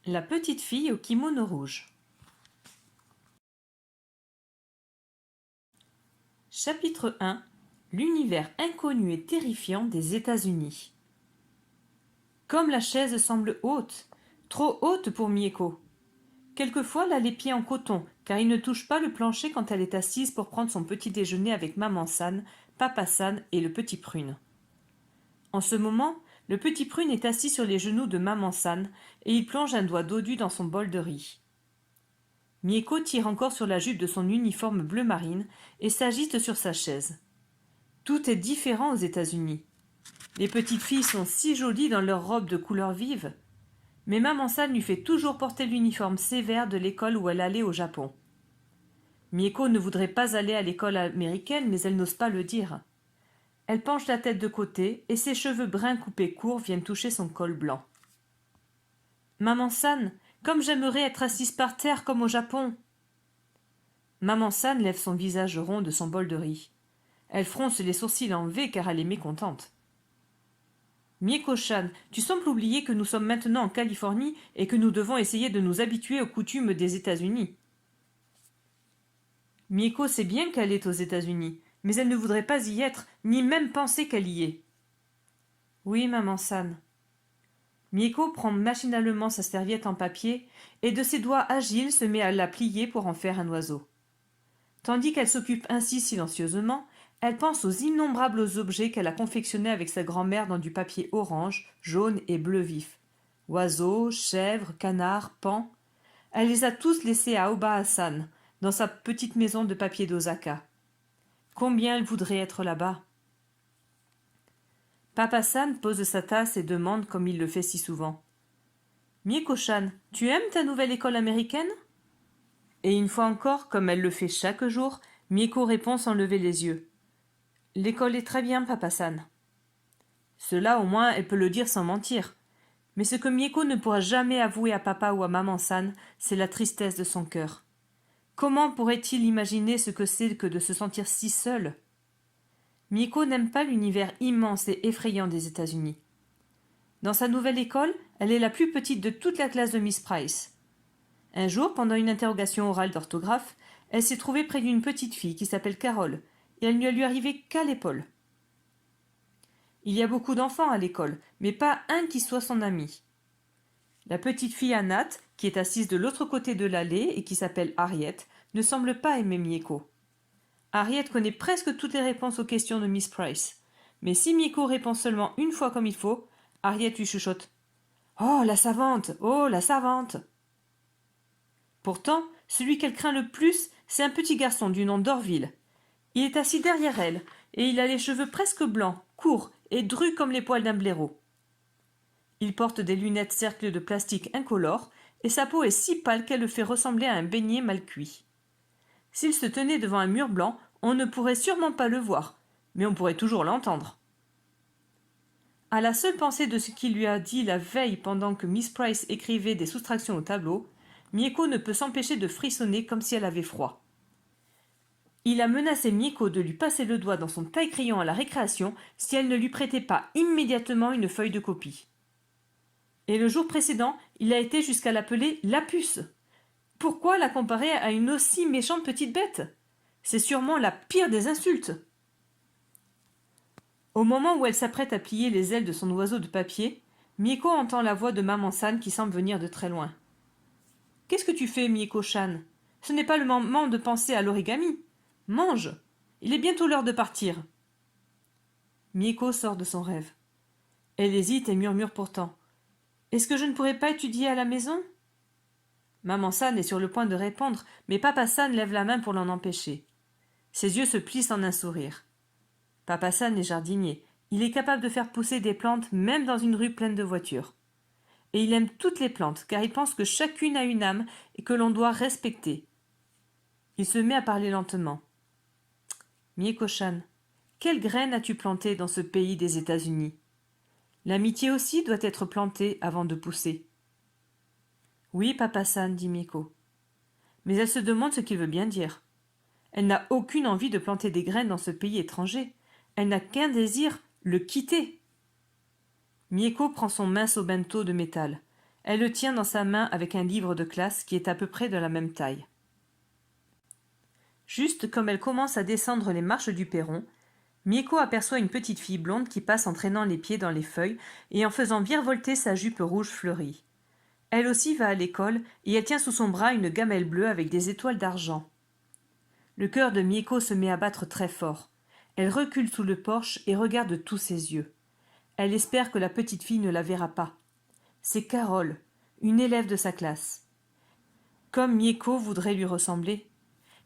La petite fille au kimono rouge. Chapitre 1. L'univers inconnu et terrifiant des États-Unis. Comme la chaise semble haute, trop haute pour Mieko. Quelquefois, elle a les pieds en coton, car il ne touche pas le plancher quand elle est assise pour prendre son petit déjeuner avec Maman San, Papa San et le petit prune. En ce moment, le petit prune est assis sur les genoux de Maman San et il plonge un doigt dodu dans son bol de riz. Mieko tire encore sur la jupe de son uniforme bleu marine et s'agite sur sa chaise. Tout est différent aux États-Unis. Les petites filles sont si jolies dans leurs robes de couleurs vives. Mais Maman San lui fait toujours porter l'uniforme sévère de l'école où elle allait au Japon. Mieko ne voudrait pas aller à l'école américaine, mais elle n'ose pas le dire. Elle penche la tête de côté et ses cheveux bruns coupés courts viennent toucher son col blanc. Maman San, comme j'aimerais être assise par terre comme au Japon. Maman San lève son visage rond de son bol de riz. Elle fronce les sourcils en V car elle est mécontente. Mieko-chan, tu sembles oublier que nous sommes maintenant en Californie et que nous devons essayer de nous habituer aux coutumes des États-Unis. Mieko sait bien qu'elle est aux États-Unis, mais elle ne voudrait pas y être, ni même penser qu'elle y est. Oui, Maman San. Mieko prend machinalement sa serviette en papier et de ses doigts agiles se met à la plier pour en faire un oiseau. Tandis qu'elle s'occupe ainsi silencieusement, elle pense aux innombrables objets qu'elle a confectionnés avec sa grand-mère dans du papier orange, jaune et bleu vif. Oiseaux, chèvres, canards, paons. Elle les a tous laissés à Obaa-san, dans sa petite maison de papier d'Osaka. Combien elle voudrait être là-bas. Papa-san pose sa tasse et demande comme il le fait si souvent. Mieko-chan, tu aimes ta nouvelle école américaine? Et une fois encore, comme elle le fait chaque jour, Mieko répond sans lever les yeux. L'école est très bien, Papa-san. Cela, au moins, elle peut le dire sans mentir. Mais ce que Mieko ne pourra jamais avouer à Papa ou à Maman-san, c'est la tristesse de son cœur. Comment pourrait-il imaginer ce que c'est que de se sentir si seule? Mieko n'aime pas l'univers immense et effrayant des États-Unis. Dans sa nouvelle école, elle est la plus petite de toute la classe de Miss Price. Un jour, pendant une interrogation orale d'orthographe, elle s'est trouvée près d'une petite fille qui s'appelle Carole, et elle ne lui arrivait qu'à l'épaule. Il y a beaucoup d'enfants à l'école, mais pas un qui soit son ami. La petite fille Anat, qui est assise de l'autre côté de l'allée et qui s'appelle Harriet, ne semble pas aimer Mieko. Harriet connaît presque toutes les réponses aux questions de Miss Price. Mais si Mieko répond seulement une fois comme il faut, Harriet lui chuchote « Oh, la savante! Oh, la savante !» Pourtant, celui qu'elle craint le plus, c'est un petit garçon du nom d'Orville. Il est assis derrière elle, et il a les cheveux presque blancs, courts et drus comme les poils d'un blaireau. Il porte des lunettes cercles de plastique incolores, et sa peau est si pâle qu'elle le fait ressembler à un beignet mal cuit. S'il se tenait devant un mur blanc, on ne pourrait sûrement pas le voir, mais on pourrait toujours l'entendre. À la seule pensée de ce qu'il lui a dit la veille pendant que Miss Price écrivait des soustractions au tableau, Mieko ne peut s'empêcher de frissonner comme si elle avait froid. Il a menacé Mieko de lui passer le doigt dans son taille-crayon à la récréation si elle ne lui prêtait pas immédiatement une feuille de copie. Et le jour précédent, il a été jusqu'à l'appeler la puce. Pourquoi la comparer à une aussi méchante petite bête? C'est sûrement la pire des insultes. Au moment où elle s'apprête à plier les ailes de son oiseau de papier, Mieko entend la voix de Maman San qui semble venir de très loin. « Qu'est-ce que tu fais, Mieko-chan? Ce n'est pas le moment de penser à l'origami. Mange! Il est bientôt l'heure de partir. » Mieko sort de son rêve. Elle hésite et murmure pourtant. « Est-ce que je ne pourrais pas étudier à la maison ?» Maman San est sur le point de répondre, mais Papa San lève la main pour l'en empêcher. Ses yeux se plissent en un sourire. Papa San est jardinier. Il est capable de faire pousser des plantes même dans une rue pleine de voitures. Et il aime toutes les plantes, car il pense que chacune a une âme et que l'on doit respecter. Il se met à parler lentement. « Mieko-chan, quelle graine as-tu plantée dans ce pays des États-Unis? L'amitié aussi doit être plantée avant de pousser. » Oui, Papa San, dit Mieko. Mais elle se demande ce qu'il veut bien dire. Elle n'a aucune envie de planter des graines dans ce pays étranger. Elle n'a qu'un désir, le quitter. Mieko prend son mince obento de métal. Elle le tient dans sa main avec un livre de classe qui est à peu près de la même taille. Juste comme elle commence à descendre les marches du perron, Mieko aperçoit une petite fille blonde qui passe en traînant les pieds dans les feuilles et en faisant virevolter sa jupe rouge fleurie. Elle aussi va à l'école et elle tient sous son bras une gamelle bleue avec des étoiles d'argent. Le cœur de Mieko se met à battre très fort. Elle recule sous le porche et regarde de tous ses yeux. Elle espère que la petite fille ne la verra pas. C'est Carole, une élève de sa classe. Comme Mieko voudrait lui ressembler.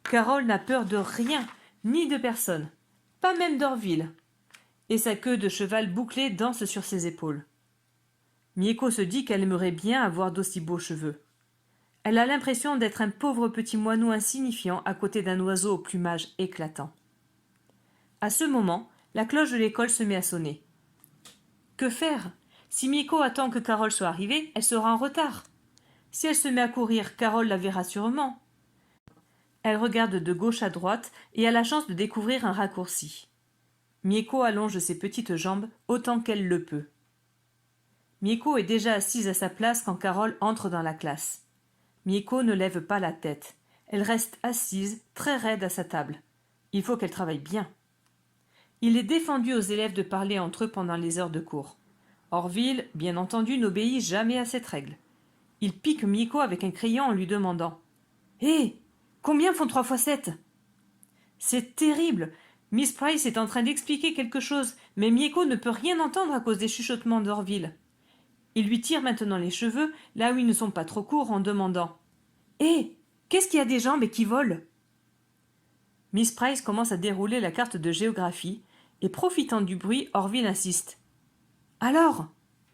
Carole n'a peur de rien, ni de personne, pas même d'Orville. Et sa queue de cheval bouclée danse sur ses épaules. Mieko se dit qu'elle aimerait bien avoir d'aussi beaux cheveux. Elle a l'impression d'être un pauvre petit moineau insignifiant à côté d'un oiseau au plumage éclatant. À ce moment, la cloche de l'école se met à sonner. Que faire? Si Mieko attend que Carole soit arrivée, elle sera en retard. Si elle se met à courir, Carole la verra sûrement. Elle regarde de gauche à droite et a la chance de découvrir un raccourci. Mieko allonge ses petites jambes autant qu'elle le peut. Mieko est déjà assise à sa place quand Carole entre dans la classe. Mieko ne lève pas la tête. Elle reste assise, très raide à sa table. Il faut qu'elle travaille bien. Il est défendu aux élèves de parler entre eux pendant les heures de cours. Orville, bien entendu, n'obéit jamais à cette règle. Il pique Mieko avec un crayon en lui demandant « Hé, combien font 3 fois 7 ?» C'est terrible. Miss Price est en train d'expliquer quelque chose, mais Mieko ne peut rien entendre à cause des chuchotements d'Orville. Il lui tire maintenant les cheveux, là où ils ne sont pas trop courts, en demandant « Hé, qu'est-ce qui a des jambes et qui vole ?» Miss Price commence à dérouler la carte de géographie, et profitant du bruit, Orville insiste. « Alors,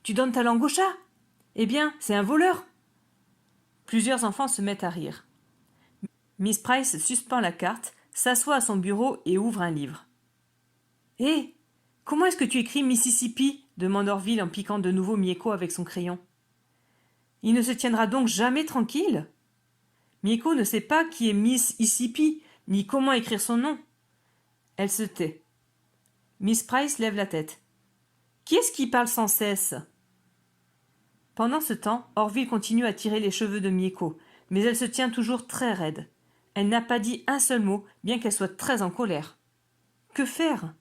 tu donnes ta langue au chat? Eh bien, c'est un voleur !» Plusieurs enfants se mettent à rire. Miss Price suspend la carte, s'assoit à son bureau et ouvre un livre. « Hé, comment est-ce que tu écris Mississippi ?» demande Orville en piquant de nouveau Mieko avec son crayon. Il ne se tiendra donc jamais tranquille. Mieko ne sait pas qui est Mississippi, ni comment écrire son nom. Elle se tait. Miss Price lève la tête. « Qui est-ce qui parle sans cesse ?» Pendant ce temps, Orville continue à tirer les cheveux de Mieko, mais elle se tient toujours très raide. Elle n'a pas dit un seul mot, bien qu'elle soit très en colère. Que faire?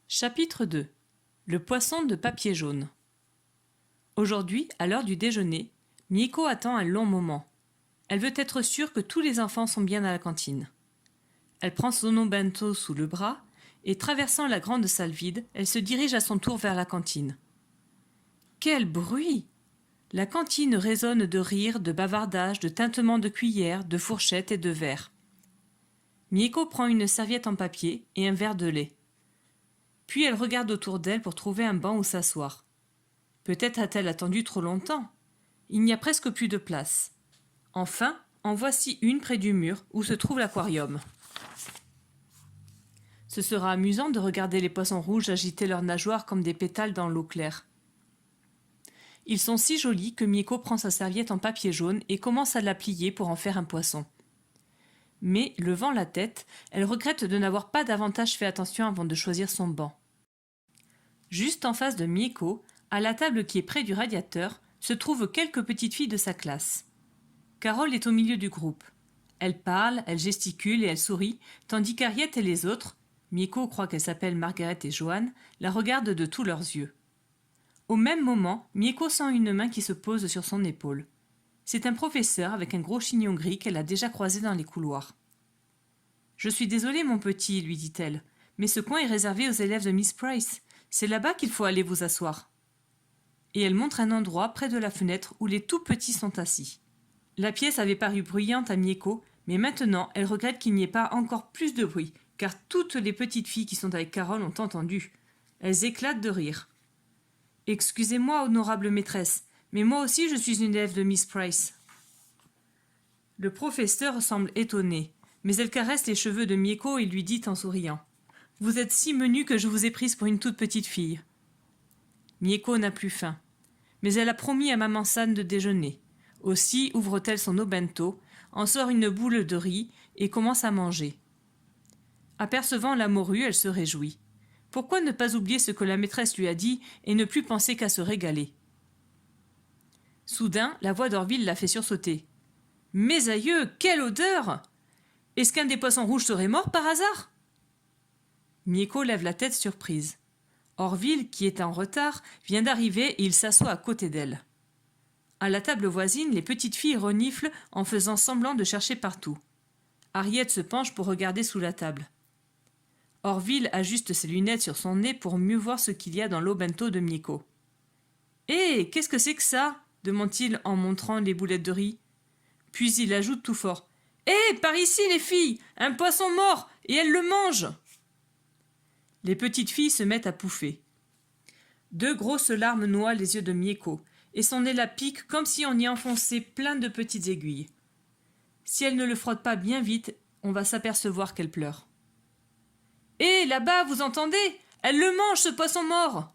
Chapitre 2. Le poisson de papier jaune. Aujourd'hui, à l'heure du déjeuner, Mieko attend un long moment. Elle veut être sûre que tous les enfants sont bien à la cantine. Elle prend son obento sous le bras et, traversant la grande salle vide, elle se dirige à son tour vers la cantine. Quel bruit! La cantine résonne de rires, de bavardages, de tintements de cuillères, de fourchettes et de verres. Mieko prend une serviette en papier et un verre de lait. Puis elle regarde autour d'elle pour trouver un banc où s'asseoir. Peut-être a-t-elle attendu trop longtemps. Il n'y a presque plus de place. Enfin, en voici une près du mur où se trouve l'aquarium. Ce sera amusant de regarder les poissons rouges agiter leurs nageoires comme des pétales dans l'eau claire. Ils sont si jolis que Mieko prend sa serviette en papier jaune et commence à la plier pour en faire un poisson. Mais, levant la tête, elle regrette de n'avoir pas davantage fait attention avant de choisir son banc. Juste en face de Mieko, à la table qui est près du radiateur, se trouvent quelques petites filles de sa classe. Carole est au milieu du groupe. Elle parle, elle gesticule et elle sourit, tandis qu'Harriet et les autres, Mieko croit qu'elle s'appelle Margaret et Joanne, la regardent de tous leurs yeux. Au même moment, Mieko sent une main qui se pose sur son épaule. C'est un professeur avec un gros chignon gris qu'elle a déjà croisé dans les couloirs. « Je suis désolée, mon petit, » lui dit-elle, « mais ce coin est réservé aux élèves de Miss Price. C'est là-bas qu'il faut aller vous asseoir. » Et elle montre un endroit près de la fenêtre où les tout petits sont assis. La pièce avait paru bruyante à Mieko, mais maintenant elle regrette qu'il n'y ait pas encore plus de bruit, car toutes les petites filles qui sont avec Carole ont entendu. Elles éclatent de rire. « Excusez-moi, honorable maîtresse, mais moi aussi je suis une élève de Miss Price. » Le professeur semble étonné, mais elle caresse les cheveux de Mieko et lui dit en souriant « Vous êtes si menue que je vous ai prise pour une toute petite fille. » Mieko n'a plus faim, mais elle a promis à maman San de déjeuner. Aussi ouvre-t-elle son obento, en sort une boule de riz et commence à manger. Apercevant la morue, elle se réjouit. Pourquoi ne pas oublier ce que la maîtresse lui a dit et ne plus penser qu'à se régaler? Soudain, la voix d'Orville la fait sursauter. « Mes aïeux, quelle odeur! Est-ce qu'un des poissons rouges serait mort par hasard ?» Mieko lève la tête surprise. Orville, qui est en retard, vient d'arriver et il s'assoit à côté d'elle. À la table voisine, les petites filles reniflent en faisant semblant de chercher partout. Harriet se penche pour regarder sous la table. Orville ajuste ses lunettes sur son nez pour mieux voir ce qu'il y a dans l'eau bento de Mieko. « Hé, qu'est-ce que c'est que ça ?» demande-t-il en montrant les boulettes de riz. Puis il ajoute tout fort. « Hé, par ici les filles, un poisson mort, et elles le mangent !» Les petites filles se mettent à pouffer. 2 grosses larmes noient les yeux de Mieko, et son nez la pique comme si on y enfonçait plein de petites aiguilles. Si elle ne le frotte pas bien vite, on va s'apercevoir qu'elle pleure. « Hé, là-bas, vous entendez? Elle le mange, ce poisson mort !»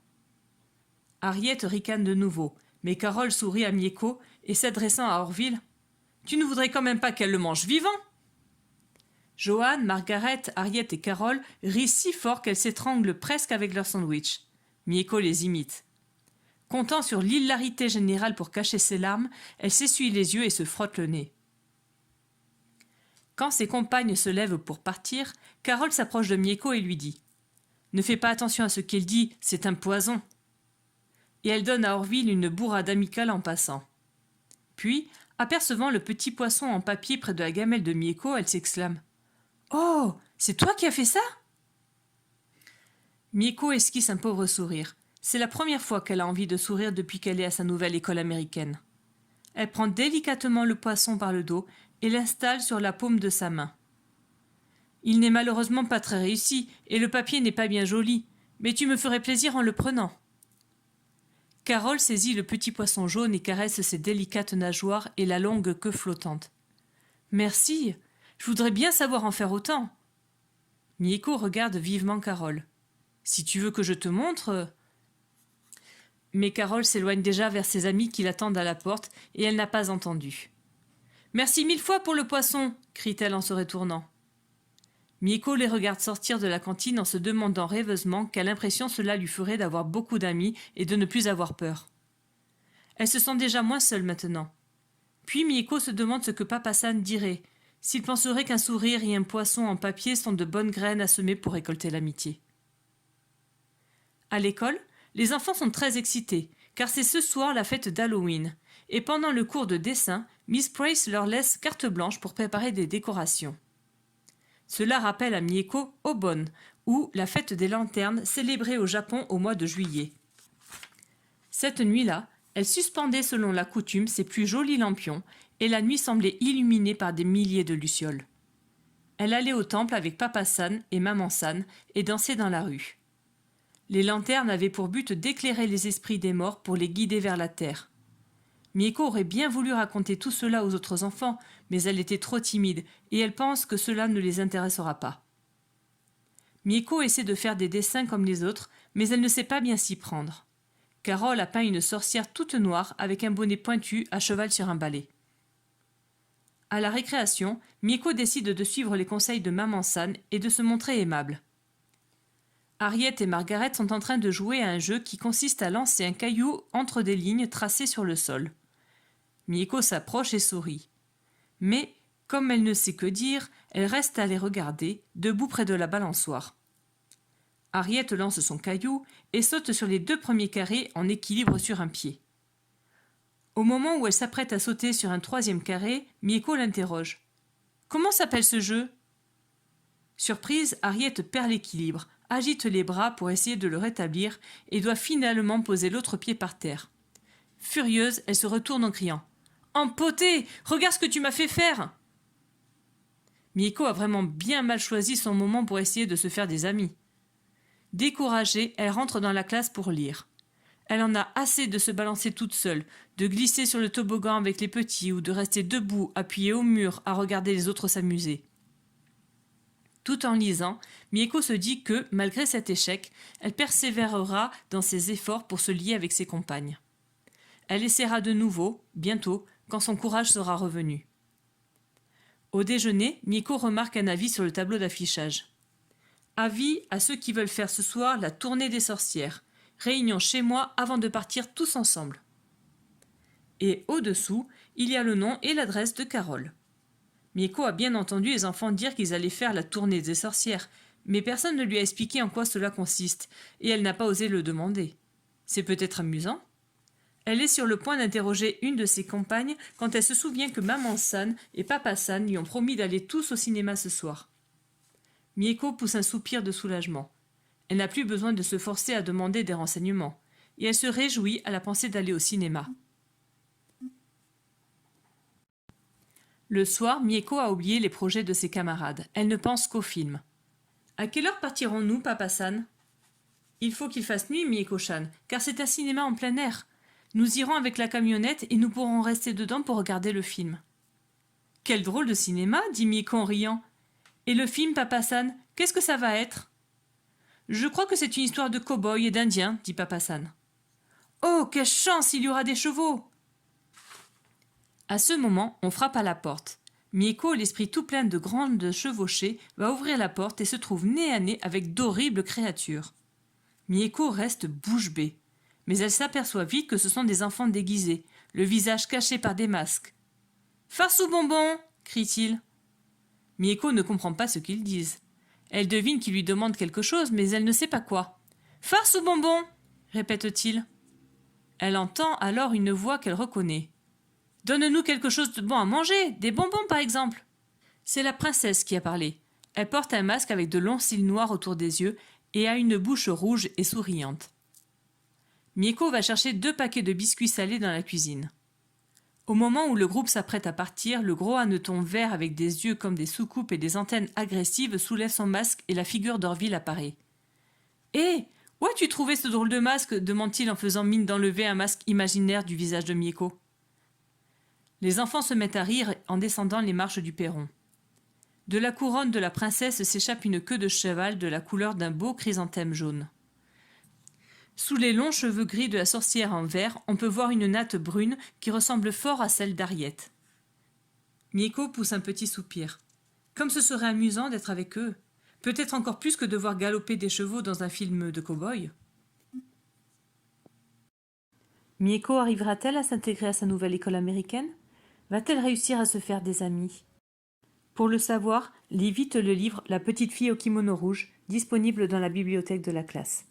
Harriet ricane de nouveau, mais Carole sourit à Mieko et s'adressant à Orville. « Tu ne voudrais quand même pas qu'elle le mange vivant ?» Joanne, Margaret, Harriet et Carole rient si fort qu'elles s'étranglent presque avec leur sandwich. Mieko les imite. Comptant sur l'hilarité générale pour cacher ses larmes, elle s'essuie les yeux et se frotte le nez. Quand ses compagnes se lèvent pour partir, Carole s'approche de Mieko et lui dit « Ne fais pas attention à ce qu'elle dit, c'est un poison !» Et elle donne à Orville une bourrade amicale en passant. Puis, apercevant le petit poisson en papier près de la gamelle de Mieko, elle s'exclame « Oh, c'est toi qui as fait ça ?» Mieko esquisse un pauvre sourire. C'est la première fois qu'elle a envie de sourire depuis qu'elle est à sa nouvelle école américaine. Elle prend délicatement le poisson par le dos et l'installe sur la paume de sa main. Il n'est malheureusement pas très réussi et le papier n'est pas bien joli, mais tu me ferais plaisir en le prenant. Carole saisit le petit poisson jaune et caresse ses délicates nageoires et la longue queue flottante. « Merci, je voudrais bien savoir en faire autant. » Mieko regarde vivement Carole. « Si tu veux que je te montre… » Mais Carole s'éloigne déjà vers ses amis qui l'attendent à la porte et elle n'a pas entendu. « Merci 1000 fois pour le poisson !» crie-t-elle en se retournant. Mieko les regarde sortir de la cantine en se demandant rêveusement quelle impression cela lui ferait d'avoir beaucoup d'amis et de ne plus avoir peur. Elle se sent déjà moins seule maintenant. Puis Mieko se demande ce que Papa San dirait, s'il penserait qu'un sourire et un poisson en papier sont de bonnes graines à semer pour récolter l'amitié. À l'école, les enfants sont très excités, car c'est ce soir la fête d'Halloween, et pendant le cours de dessin, Miss Price leur laisse carte blanche pour préparer des décorations. Cela rappelle à Mieko Obon, ou la fête des lanternes célébrée au Japon au mois de juillet. Cette nuit-là, elle suspendait selon la coutume ses plus jolis lampions, et la nuit semblait illuminée par des milliers de lucioles. Elle allait au temple avec Papa San et Maman San et dansait dans la rue. Les lanternes avaient pour but d'éclairer les esprits des morts pour les guider vers la terre. Mieko aurait bien voulu raconter tout cela aux autres enfants, mais elle était trop timide et elle pense que cela ne les intéressera pas. Mieko essaie de faire des dessins comme les autres, mais elle ne sait pas bien s'y prendre. Carole a peint une sorcière toute noire avec un bonnet pointu à cheval sur un balai. À la récréation, Mieko décide de suivre les conseils de Maman San et de se montrer aimable. Harriet et Margaret sont en train de jouer à un jeu qui consiste à lancer un caillou entre des lignes tracées sur le sol. Mieko s'approche et sourit. Mais, comme elle ne sait que dire, elle reste à les regarder, debout près de la balançoire. Harriet lance son caillou et saute sur les 2 premiers carrés en équilibre sur un pied. Au moment où elle s'apprête à sauter sur un 3e carré, Mieko l'interroge. « Comment s'appelle ce jeu ?» Surprise, Harriet perd l'équilibre, agite les bras pour essayer de le rétablir et doit finalement poser l'autre pied par terre. Furieuse, elle se retourne en criant « Empoté, regarde ce que tu m'as fait faire !» Mieko a vraiment bien mal choisi son moment pour essayer de se faire des amis. Découragée, elle rentre dans la classe pour lire. Elle en a assez de se balancer toute seule, de glisser sur le toboggan avec les petits ou de rester debout, appuyée au mur, à regarder les autres s'amuser. Tout en lisant, Mieko se dit que, malgré cet échec, elle persévérera dans ses efforts pour se lier avec ses compagnes. Elle essaiera de nouveau, bientôt, quand son courage sera revenu. Au déjeuner, Mieko remarque un avis sur le tableau d'affichage. Avis à ceux qui veulent faire ce soir la tournée des sorcières. Réunion chez moi avant de partir tous ensemble. Et au-dessous, il y a le nom et l'adresse de Carole. Mieko a bien entendu les enfants dire qu'ils allaient faire la tournée des sorcières, mais personne ne lui a expliqué en quoi cela consiste, et elle n'a pas osé le demander. C'est peut-être amusant? Elle est sur le point d'interroger une de ses compagnes quand elle se souvient que Maman San et Papa San lui ont promis d'aller tous au cinéma ce soir. Mieko pousse un soupir de soulagement. Elle n'a plus besoin de se forcer à demander des renseignements, et elle se réjouit à la pensée d'aller au cinéma. Le soir, Mieko a oublié les projets de ses camarades. Elle ne pense qu'au film. « À quelle heure partirons-nous, Papa San ?»« Il faut qu'il fasse nuit, Mieko-chan, car c'est un cinéma en plein air. Nous irons avec la camionnette et nous pourrons rester dedans pour regarder le film. »« Quel drôle de cinéma, dit Mieko en riant. Et le film, Papa San, qu'est-ce que ça va être ? Je crois que c'est une histoire de cow-boy et d'indiens, dit Papa San. Oh, quelle chance, il y aura des chevaux! À ce moment, on frappe à la porte. Mieko, l'esprit tout plein de grandes chevauchées, va ouvrir la porte et se trouve nez à nez avec d'horribles créatures. Mieko reste bouche bée. Mais elle s'aperçoit vite que ce sont des enfants déguisés, le visage caché par des masques. « Farce ou bonbon » crie-t-il. Mieko ne comprend pas ce qu'ils disent. Elle devine qu'ils lui demandent quelque chose, mais elle ne sait pas quoi. « Farce ou bonbon » répète-t-il. Elle entend alors une voix qu'elle reconnaît. « Donne-nous quelque chose de bon à manger, des bonbons par exemple. » C'est la princesse qui a parlé. Elle porte un masque avec de longs cils noirs autour des yeux et a une bouche rouge et souriante. Mieko va chercher 2 paquets de biscuits salés dans la cuisine. Au moment où le groupe s'apprête à partir, le gros hanneton vert avec des yeux comme des soucoupes et des antennes agressives soulève son masque et la figure d'Orville apparaît. « Hé, où as-tu trouvé ce drôle de masque ?» demande-t-il en faisant mine d'enlever un masque imaginaire du visage de Mieko. Les enfants se mettent à rire en descendant les marches du perron. De la couronne de la princesse s'échappe une queue de cheval de la couleur d'un beau chrysanthème jaune. Sous les longs cheveux gris de la sorcière en vert, on peut voir une natte brune qui ressemble fort à celle d'Harriet. Mieko pousse un petit soupir. Comme ce serait amusant d'être avec eux. Peut-être encore plus que de voir galoper des chevaux dans un film de cow-boy. Mieko arrivera-t-elle à s'intégrer à sa nouvelle école américaine ? Va-t-elle réussir à se faire des amis ? Pour le savoir, lis vite le livre « La petite fille au kimono rouge », disponible dans la bibliothèque de la classe.